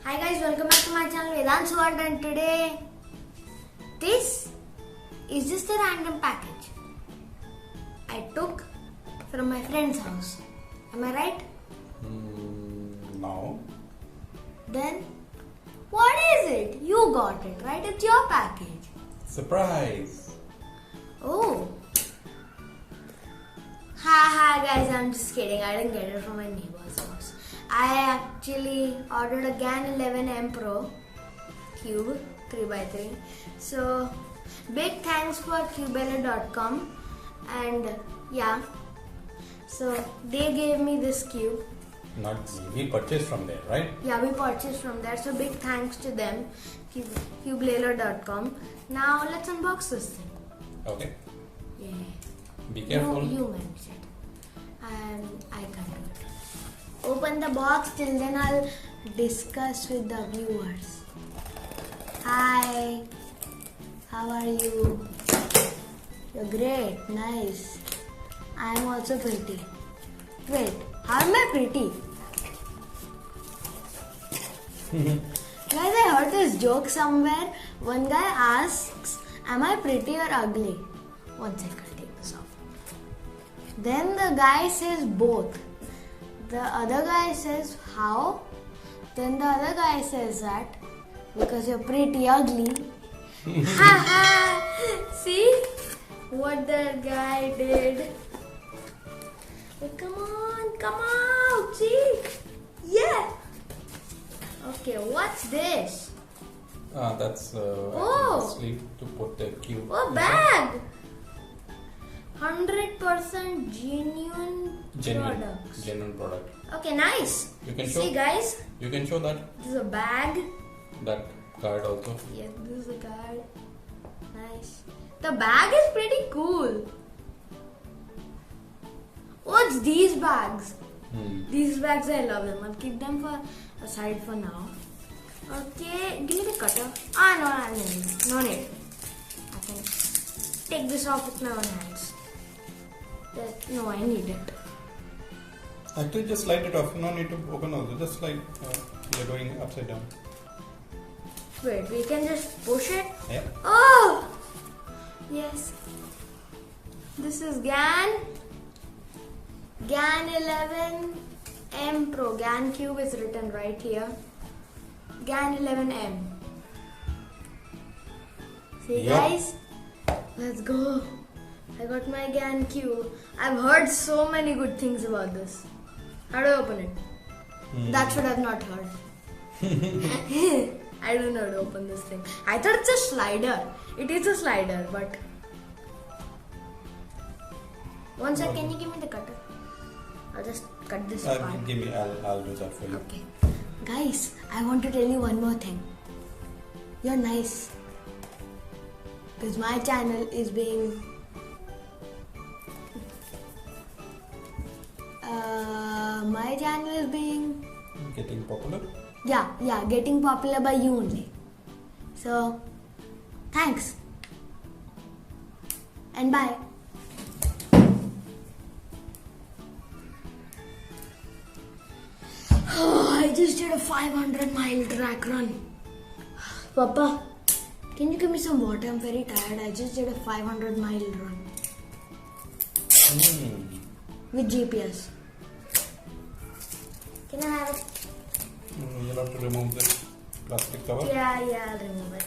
Hi guys, welcome back to my channel Vedant's World, and today this is just a random package I took from my friend's house. Am I right? No. Then what is it? You got it, right? It's your package. Surprise. Oh. Haha guys, I'm just kidding. I didn't get it from my neighbor's house. I actually ordered a GAN12 M Pro cube 3x3. So big thanks for cubeller.com, and yeah, so they gave me this cube. Not we purchased from there, right? Yeah, we purchased from there. So big thanks to them, cubeller.com. Now let's unbox this thing. Okay. Yeah. Be careful. You mentioned, and I can't do it. Open the box. Till then, I'll discuss with the viewers. Hi, how are you? You're great, nice. I'm also pretty. Wait, how am I pretty? Guys, I heard this joke somewhere. One guy asks, "Am I pretty or ugly?" One second, take this off. Then the guy says both. The other guy says, how? Then the other guy says that because you're pretty ugly. Haha! See what that guy did? Oh, come on, come out! See? Yeah! Okay, what's this? That's Oh. sleeve to put the cube. Oh, bag! 100% genuine products. Genuine product. Okay, nice. You can show. See, guys, You can show that this is a bag. card also. Yeah, this is a card. Nice. The bag is pretty cool. What's these bags? These bags, I love them. I'll keep them aside for now. Okay, give me the cutter. No need. I can take this off with my own hands. No, I need it. Actually, just slide it off. No need to open also. Just slide. You're doing upside down. Wait, we can just push it? Yeah. Oh! Yes. This is GAN11 M Pro. GAN cube is written right here. GAN11M. See, Yep. guys? Let's go. I got my GAN cube. I've heard so many good things about this. How do I open it? That should have not heard. I don't know how to open this thing. I thought it's a slider. It is a slider, but... One sec, can you give me the cutter? I'll just cut this part. Give me. I'll do that for you. Okay. Guys, I want to tell you one more thing. You're nice. Because my channel is being... my channel is being... Getting popular. Yeah, getting popular by you only. So, thanks. And bye. I just did a 500-mile track run. Papa, can you give me some water? I'm very tired. I just did a 500-mile run. With GPS. Can I have it? You'll have to remove the plastic cover. Yeah, I'll remove it.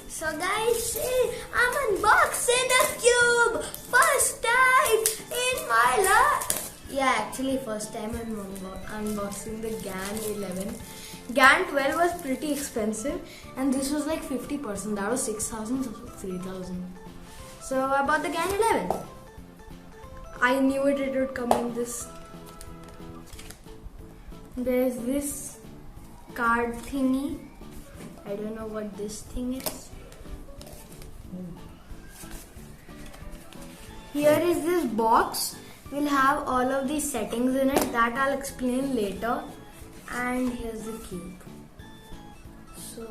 So guys, see, I'm unboxing the cube. First time in my life. Yeah, actually first time I'm unboxing the GAN11. GAN12 was pretty expensive, and this was like 50%. That was 6,000, so 3,000. So I bought the GAN11. I knew it would come in this. There's this card thingy. I don't know what this thing is. Here is this box. We'll have all of these settings in it that I'll explain later. And here's the cube. So,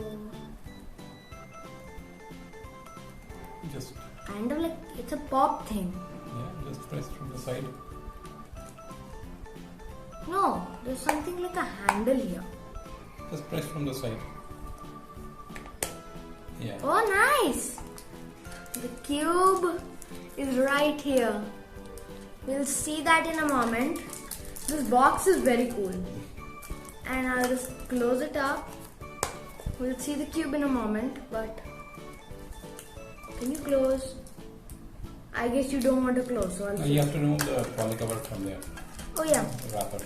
Just kind of like it's a pop thing. yeah, just press from the side. No, there's something like a handle here. Just press from the side. Yeah. Oh, nice! The cube is right here. We'll see that in a moment. This box is very cool. And I'll just close it up. We'll see the cube in a moment, but can you close? I guess you don't want to close, so I'll No, you have to remove the poly cover from there. Oh yeah. The wrapper.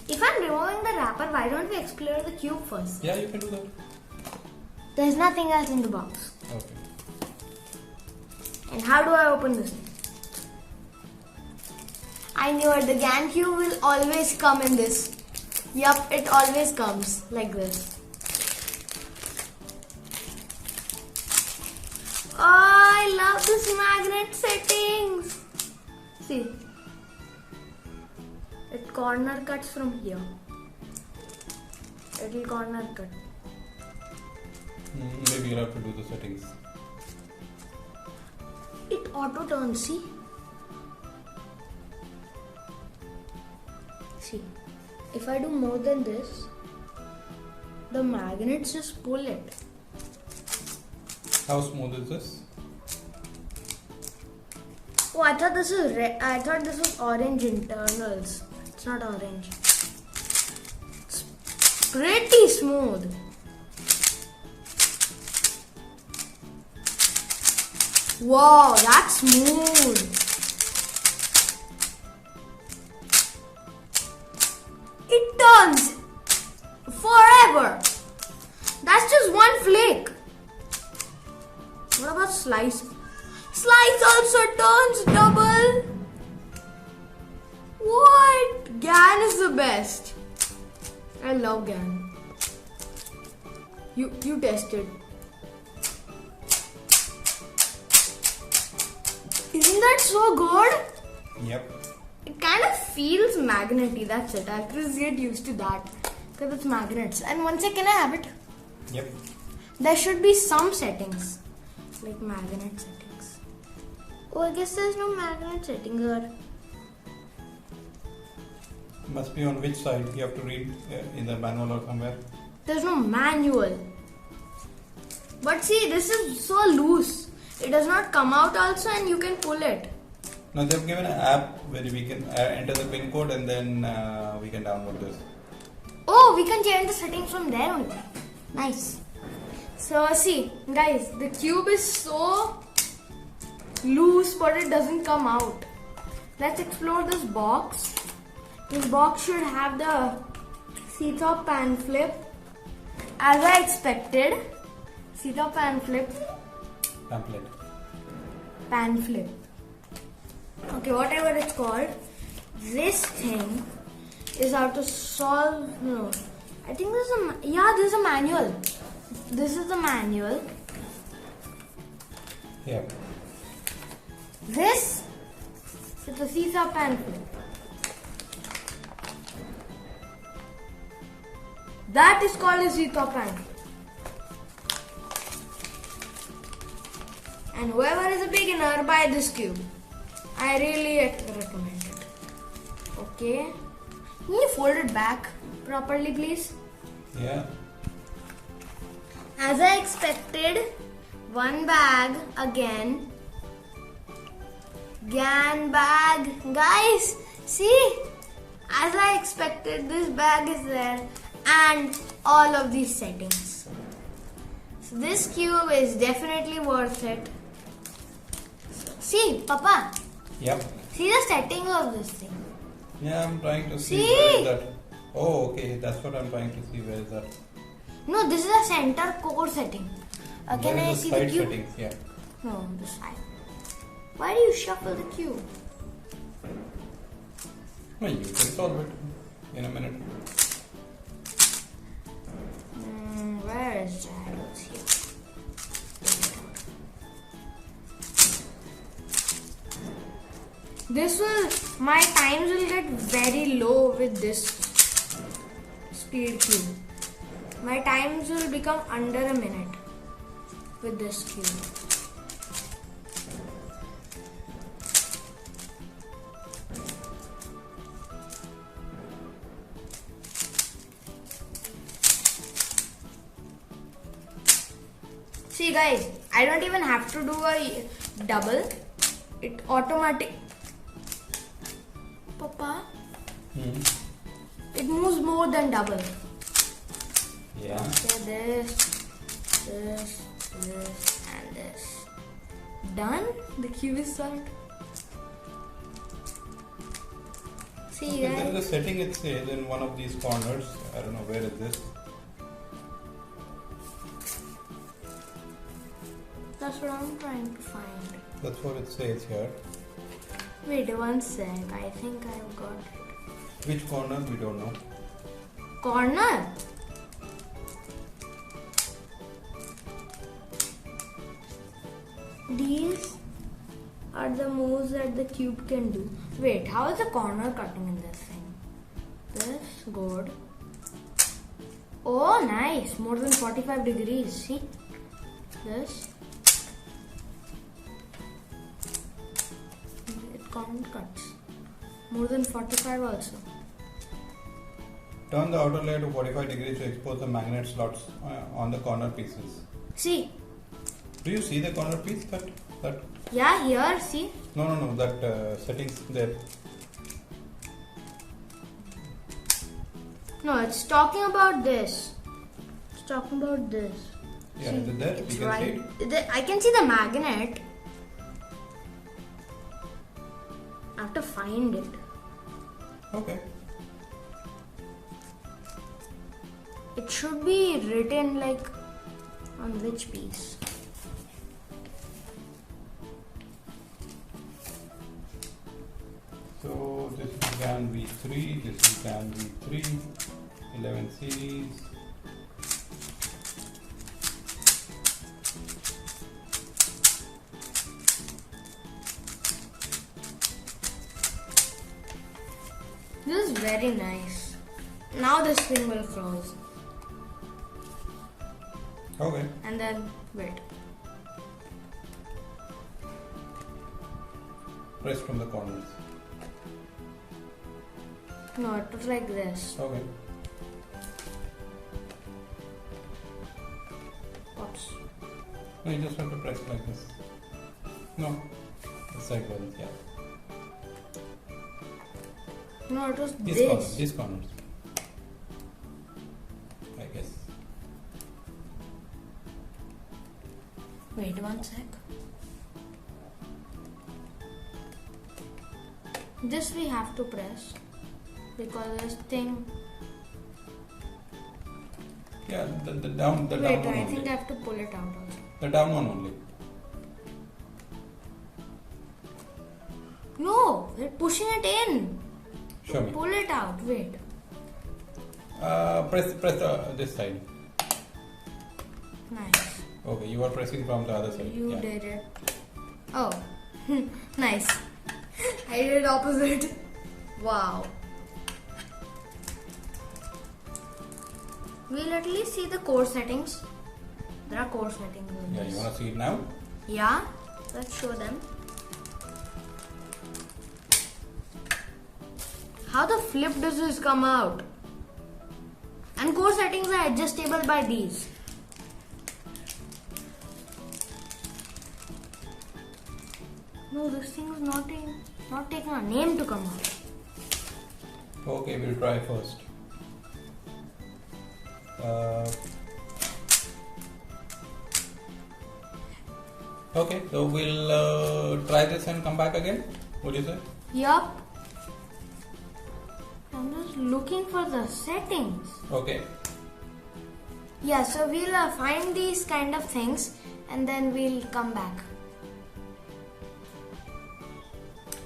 If I'm removing the wrapper, why don't we explore the cube first? Yeah, you can do that. There's nothing else in the box. Okay. And how do I open this thing? I knew it. The GAN cube will always come in this. Yup, it always comes like this. Oh, I love this magnet settings. See, it corner cuts from here. It'll corner cut. Maybe you'll have to do the settings. It auto turns, see? See, if I do more than this, the magnets just pull it. How smooth is this? Oh, I thought this is red. I thought this was orange internals. It's not orange. It's pretty smooth. Wow, that's smooth. It turns forever. That's just one flake. What about slice? Slice also turns double. What? GAN is the best. I love GAN. You tested. Isn't that so good? Yep. It kind of feels magnety, that's it. I have to get used to that because it's magnets. And one second, I have it. Yep. There should be some settings, like magnet settings. Oh, I guess there's no magnet settings or... Must be on which side? You have to read in the manual or somewhere. There's no manual. But see, this is so loose. It does not come out also and you can pull it. Now they've given an app where we can enter the pin code and then we can download this. Oh, we can change the settings from there only. Nice. So see, guys, the cube is so loose but it doesn't come out. Let's explore this box. This box should have the see-through pan flip. As I expected, see-through pan flip. Pamphlet. Pan flip. Okay, whatever it's called. This thing is how to solve. No, I think there's a there's a manual. This is the manual. Yeah. This is the see-through pan flip. That is called a see-through pan. And whoever is a beginner, buy this cube. I really recommend it. Okay. Can you fold it back properly, please? Yeah. As I expected, one bag again. GAN bag. Guys, see? As I expected, this bag is there. And all of these settings. So this cube is definitely worth it. See, Papa. Yep. See the settings of this thing. Yeah, I'm trying to see, See? where is that. Oh, okay. That's what I'm trying to see. Where is that? No, this is a center core setting. Can Where I is see the the side cube? settings? Yeah. No, the side. Why do you shuffle the cube? Well, you can solve it in a minute. Where is that? It's here. My times will get very low with this speed cube. My times will become under a minute with this cube. See guys, I don't even have to do a double. It automatic. Papa, it moves more than double. Yeah. Okay, this, and this. Done? The cube is solved. See Okay, there is guys. a setting it says in one of these corners. I don't know where is this. That's what I'm trying to find. That's what it says here. Wait one sec. I think I've got it. Which corner we don't know. Corner? These are the moves that the cube can do. Wait, how is the corner cutting in this thing? This, good. Oh, nice. More than 45 degrees. See? This. It cuts. More than 45 also. Turn the outer layer to 45 degrees to expose the magnet slots on the corner pieces. See? Do you see the corner piece? That? Yeah, here, see? No. That settings there. No, it's talking about this. It's talking about this. Yeah, See, is it there? it's You can right. see it? I can see the magnet. I have to find it. Okay. It should be written like on which piece. So this is GAN12 3, this is GAN12 11 series. This is very nice. Now this thing will close. Okay. And then wait. Press from the corners. No, it was like this. Okay. Oops. No, you just have to press like this. No. It's like this, yeah. No, it was These this. corners. These corners. I guess. Wait one sec. This we have to press because this thing. Yeah, the down Wait, one I only. think I have to pull it out also. The down one only. No, we're pushing it in. Show me. Pull it out. Wait. Press this side. Nice. Okay, you are pressing from the other side. You yeah. did it. Oh, nice. I did opposite. Wow. We'll at least see the core settings. There are core settings. in Yeah, this. you wanna see it now? Yeah, let's show them. How the flip does this come out? And core settings are adjustable by these. No, this thing is not taking a name to come out. Okay, we'll try first. Okay, so we'll try this and come back again. What do you say? Yup. I'm just looking for the settings. Okay. Yeah, so we'll find these kind of things and then we'll come back.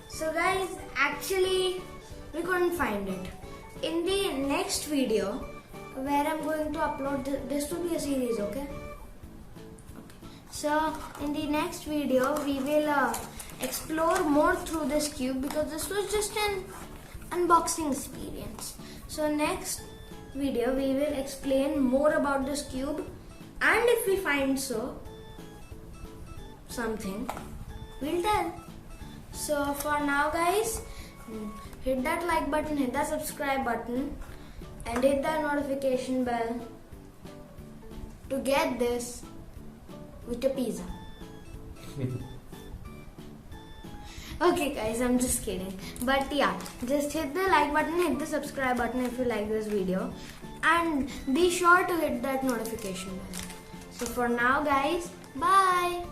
So guys, actually we couldn't find it. In the next video where I'm going to upload this will be a series, okay? So in the next video we will explore more through this cube because this was just an unboxing experience. So next video we will explain more about this cube, and if we find something, we'll tell. So for now guys, hit that like button, hit that subscribe button and hit that notification bell to get this with a pizza. Okay guys, I'm just kidding. But yeah, just hit the like button, hit the subscribe button if you like this video, and be sure to hit that notification bell. So for now guys, bye.